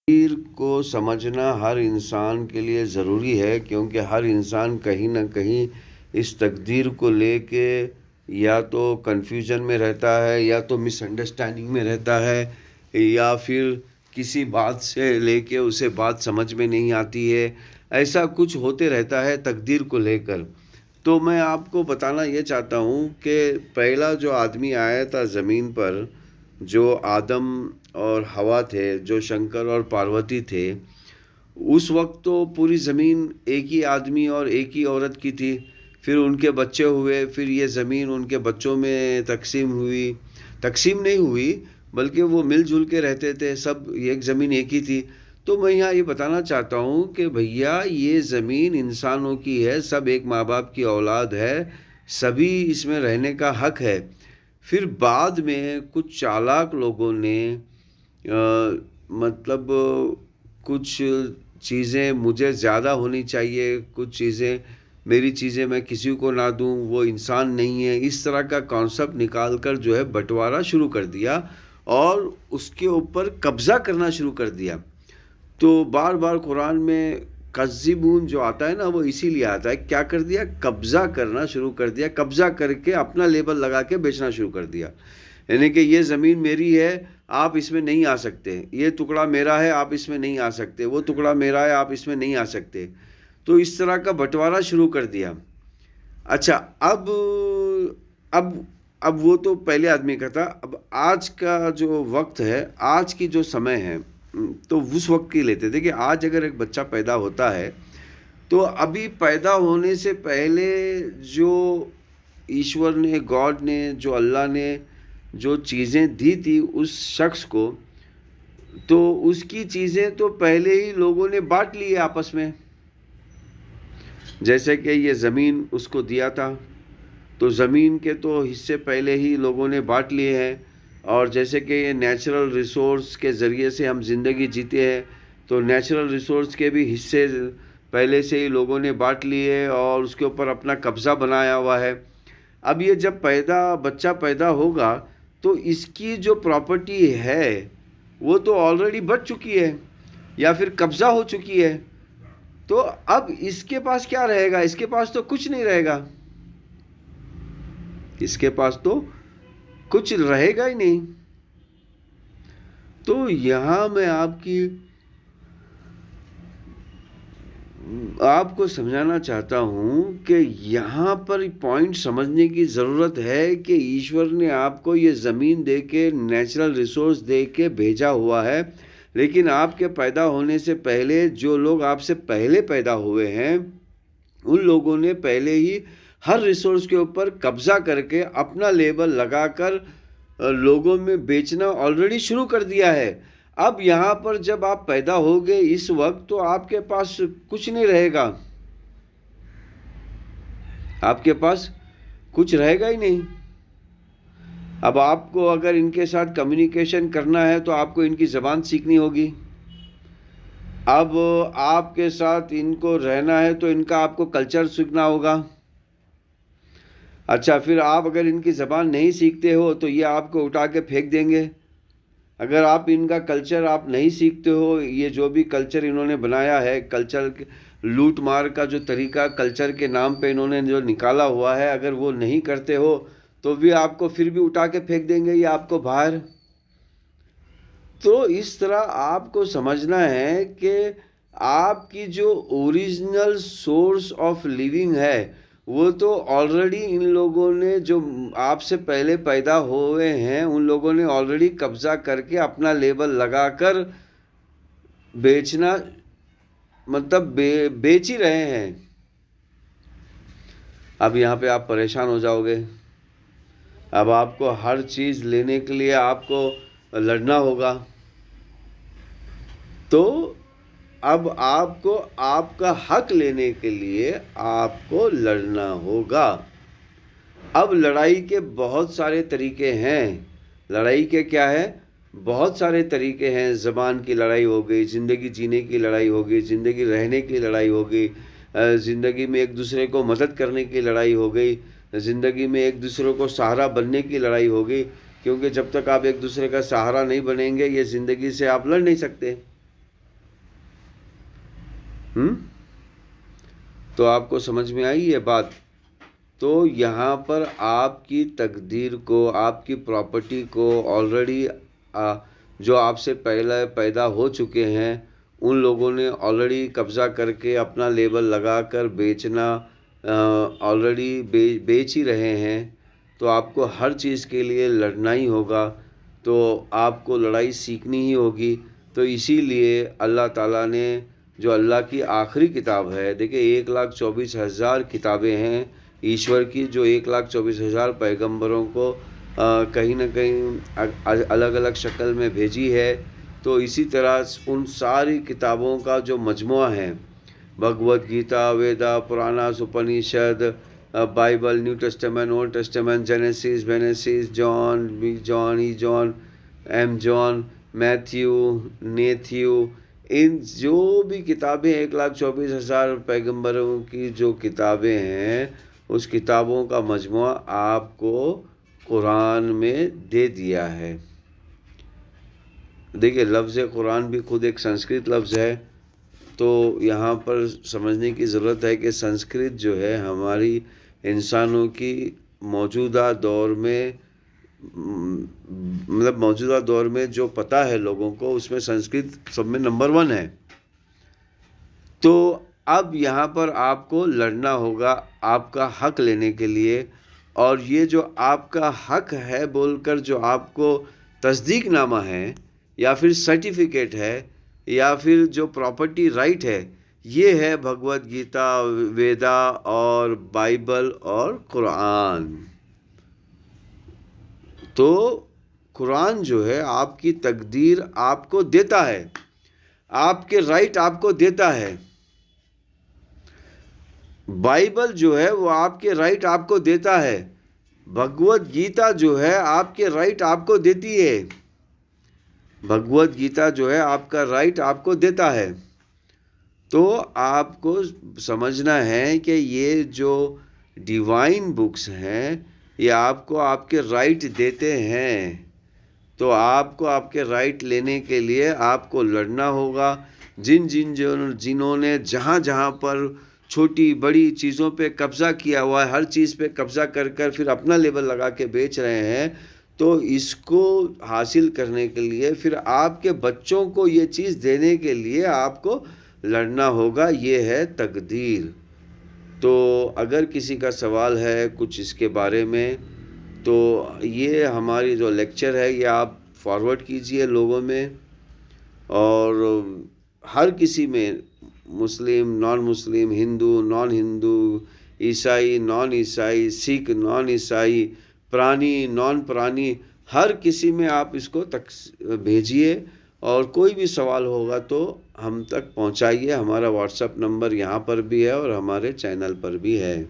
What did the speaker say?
تقدیر کو سمجھنا ہر انسان کے لیے ضروری ہے، کیونکہ ہر انسان کہیں نہ کہیں اس تقدیر کو لے کے یا تو کنفیوژن میں رہتا ہے، یا تو مس انڈرسٹینڈنگ میں رہتا ہے، یا پھر کسی بات سے لے کے اسے بات سمجھ میں نہیں آتی ہے۔ ایسا کچھ ہوتے رہتا ہے تقدیر کو لے کر۔ تو میں آپ کو بتانا یہ چاہتا ہوں کہ پہلا جو آدمی آیا تھا زمین پر، جو آدم اور حوا تھے، جو شنکر اور پاروتی تھے، اس وقت تو پوری زمین ایک ہی آدمی اور ایک ہی عورت کی تھی۔ پھر ان کے بچے ہوئے، پھر یہ زمین ان کے بچوں میں تقسیم نہیں ہوئی، بلکہ وہ مل جل کے رہتے تھے، سب ایک زمین ایک ہی تھی۔ تو میں یہاں یہ بتانا چاہتا ہوں کہ بھیا یہ زمین انسانوں کی ہے، سب ایک ماں باپ کی اولاد ہے، سبھی اس میں رہنے کا حق ہے۔ پھر بعد میں کچھ چالاک لوگوں نے مطلب کچھ چیزیں مجھے زیادہ ہونی چاہیے، کچھ چیزیں میری چیزیں میں کسی کو نہ دوں، وہ انسان نہیں ہے، اس طرح کا کانسیپٹ نکال کر جو ہے بٹوارا شروع کر دیا اور اس کے اوپر قبضہ کرنا شروع کر دیا۔ تو بار بار قرآن میں کذبون جو آتا ہے نا، وہ اسی لیے آتا ہے۔ کیا کر دیا؟ قبضہ کرنا شروع کر دیا، قبضہ کر کے اپنا لیبل لگا کے بیچنا شروع کر دیا۔ یعنی کہ یہ زمین میری ہے، آپ اس میں نہیں آ سکتے، یہ ٹکڑا میرا ہے، آپ اس میں نہیں آ سکتے، وہ ٹکڑا میرا ہے، آپ اس میں نہیں آ سکتے۔ تو اس طرح کا بٹوارا شروع کر دیا۔ اچھا، اب وہ تو پہلے آدمی کا تھا۔ اب آج کا جو وقت ہے، آج کی جو سمے ہے، تو اس وقت کی لیتے تھے کہ آج اگر ایک بچہ پیدا ہوتا ہے تو ابھی پیدا ہونے سے پہلے جو ایشور نے، گاڈ نے، جو اللہ نے جو چیزیں دی تھی اس شخص کو، تو اس کی چیزیں تو پہلے ہی لوگوں نے بانٹ لی ہے آپس میں۔ جیسے کہ یہ زمین اس کو دیا تھا، تو زمین کے تو حصے پہلے ہی لوگوں نے بانٹ لیے ہیں۔ اور جیسے کہ یہ نیچرل ریسورس کے ذریعے سے ہم زندگی جیتے ہیں، تو نیچرل ریسورس کے بھی حصے پہلے سے ہی لوگوں نے بانٹ لیے اور اس کے اوپر اپنا قبضہ بنایا ہوا ہے۔ اب یہ جب بچہ پیدا ہوگا تو اس کی جو پراپرٹی ہے وہ تو آلریڈی بٹ چکی ہے یا پھر قبضہ ہو چکی ہے۔ تو اب اس کے پاس کیا رہے گا؟ اس کے پاس تو کچھ نہیں رہے گا، اس کے پاس تو کچھ رہے گا ہی نہیں۔ تو یہاں میں آپ کو سمجھانا چاہتا ہوں کہ یہاں پر پوائنٹ سمجھنے کی ضرورت ہے کہ ایشور نے آپ کو یہ زمین دے کے، نیچرل ریسورس دے کے بھیجا ہوا ہے، لیکن آپ کے پیدا ہونے سے پہلے جو لوگ آپ سے پہلے پیدا ہوئے ہیں، ان لوگوں نے پہلے ہی ہر ریسورس کے اوپر قبضہ کر کے اپنا لیبل لگا کر لوگوں میں بیچنا آلریڈی شروع کر دیا ہے۔ اب یہاں پر جب آپ پیدا ہوگے اس وقت، تو آپ کے پاس کچھ نہیں رہے گا، آپ کے پاس کچھ رہے گا ہی نہیں۔ اب آپ کو اگر ان کے ساتھ کمیونیکیشن کرنا ہے تو آپ کو ان کی زبان سیکھنی ہوگی۔ اب آپ کے ساتھ ان کو رہنا ہے تو ان کا آپ کو کلچر سیکھنا ہوگا۔ اچھا، پھر آپ اگر ان کی زبان نہیں سیکھتے ہو تو یہ آپ کو اٹھا کے پھینک دیں گے۔ اگر آپ ان کا کلچر آپ نہیں سیکھتے ہو، یہ جو بھی کلچر انہوں نے بنایا ہے، کلچر لوٹ مار کا جو طریقہ کلچر کے نام پہ انہوں نے جو نکالا ہوا ہے، اگر وہ نہیں کرتے ہو تو بھی آپ کو پھر بھی اٹھا کے پھینک دیں گے یا آپ کو باہر۔ تو اس طرح آپ کو سمجھنا ہے کہ آپ کی جو اوریجنل سورس آف لیونگ ہے وہ تو آلریڈی ان لوگوں نے، جو آپ سے پہلے پیدا ہوئے ہیں، ان لوگوں نے آلریڈی قبضہ کر کے اپنا لیبل لگا کر بیچنا، مطلب بیچ ہی رہے ہیں۔ اب یہاں پہ آپ پریشان ہو جاؤ گے۔ اب آپ کو ہر چیز لینے کے لیے آپ کو لڑنا ہوگا۔ تو اب آپ کو آپ کا حق لینے کے لیے آپ کو لڑنا ہوگا۔ اب لڑائی کے بہت سارے طریقے ہیں۔ لڑائی کے کیا ہے؟ بہت سارے طریقے ہیں۔ زبان کی لڑائی ہو گئی، زندگی جینے کی لڑائی ہو گئی، زندگی رہنے کی لڑائی ہو گئی، زندگی میں ایک دوسرے کو مدد کرنے کی لڑائی ہو گئی، زندگی میں ایک دوسرے کو سہارا بننے کی لڑائی ہو گئی، کیونکہ جب تک آپ ایک دوسرے کا سہارا نہیں بنیں گے، یہ زندگی سے آپ لڑ نہیں سکتے۔ تو آپ کو سمجھ میں آئی یہ بات؟ تو یہاں پر آپ کی تقدیر کو، آپ کی پراپرٹی کو آلریڈی جو آپ سے پہلے پیدا ہو چکے ہیں ان لوگوں نے آلریڈی قبضہ کر کے اپنا لیبل لگا کر بیچنا آلریڈی بیچ ہی رہے ہیں. تو آپ کو ہر چیز کے لیے لڑنا ہی ہوگا، تو آپ کو لڑائی سیکھنی ہی ہوگی. تو اسی لیے اللہ تعالیٰ نے جو اللہ کی آخری کتاب ہے، دیکھیں 1,24,000 کتابیں ہیں ایشور کی، جو 1,24,000 پیغمبروں کو کہیں نہ کہیں الگ الگ شکل میں بھیجی ہے. تو اسی طرح ان ساری کتابوں کا جو مجموعہ ہے، Bhagavad Gita, Veda, Purana, Upanishad, Bible, New Testament, Old Testament, Genesis, وینیسس، John, John, John, John, Matthew, نیتھیو، ان جو بھی کتابیں 1,24,000 پیغمبروں کی جو کتابیں ہیں اس کتابوں کا مجموعہ آپ کو قرآن میں دے دیا ہے. دیکھیے لفظ قرآن بھی خود ایک سنسکرت لفظ ہے، تو یہاں پر سمجھنے کی ضرورت ہے کہ سنسکرت جو ہے ہماری انسانوں کی موجودہ دور میں موجودہ دور میں جو پتہ ہے لوگوں کو، اس میں سنسکرت سب میں نمبر 1 ہے. تو اب یہاں پر آپ کو لڑنا ہوگا آپ کا حق لینے کے لیے، اور یہ جو آپ کا حق ہے بول کر جو آپ کو تصدیق نامہ ہے یا پھر سرٹیفکیٹ ہے یا پھر جو پراپرٹی رائٹ ہے، یہ ہے بھگوت گیتا، ویدا اور بائبل اور قرآن. تو قرآن جو ہے آپ کی تقدیر آپ کو دیتا ہے، آپ کے رائٹ آپ کو دیتا ہے. بائبل جو ہے وہ آپ کے رائٹ آپ کو دیتا ہے. بھگوت گیتا جو ہے آپ کے رائٹ آپ کو دیتی ہے. بھگوت گیتا جو ہے آپ کا رائٹ آپ کو دیتا ہے. تو آپ کو سمجھنا ہے کہ یہ جو ڈیوائن بکس ہیں یہ آپ کو آپ کے رائٹ دیتے ہیں. تو آپ کو آپ کے رائٹ لینے کے لیے آپ کو لڑنا ہوگا. جنہوں نے جہاں پر چھوٹی بڑی چیزوں پہ قبضہ کیا ہوا ہے، ہر چیز پہ قبضہ کر پھر اپنا لیبل لگا کے بیچ رہے ہیں، تو اس کو حاصل کرنے کے لیے پھر آپ کے بچوں کو یہ چیز دینے کے لیے آپ کو لڑنا ہوگا. یہ ہے تقدیر. تو اگر کسی کا سوال ہے کچھ اس کے بارے میں، تو یہ ہماری جو لیکچر ہے یہ آپ فارورڈ کیجئے لوگوں میں، اور ہر کسی میں، مسلم، نان مسلم، ہندو، نان ہندو، عیسائی، نان عیسائی، سکھ، نان عیسائی، پرانی، نان پرانی، ہر کسی میں آپ اس کو بھیجیے. اور کوئی بھی سوال ہوگا تو ہم تک پہنچائیے. ہمارا واٹس ایپ نمبر یہاں پر بھی ہے اور ہمارے چینل پر بھی ہے.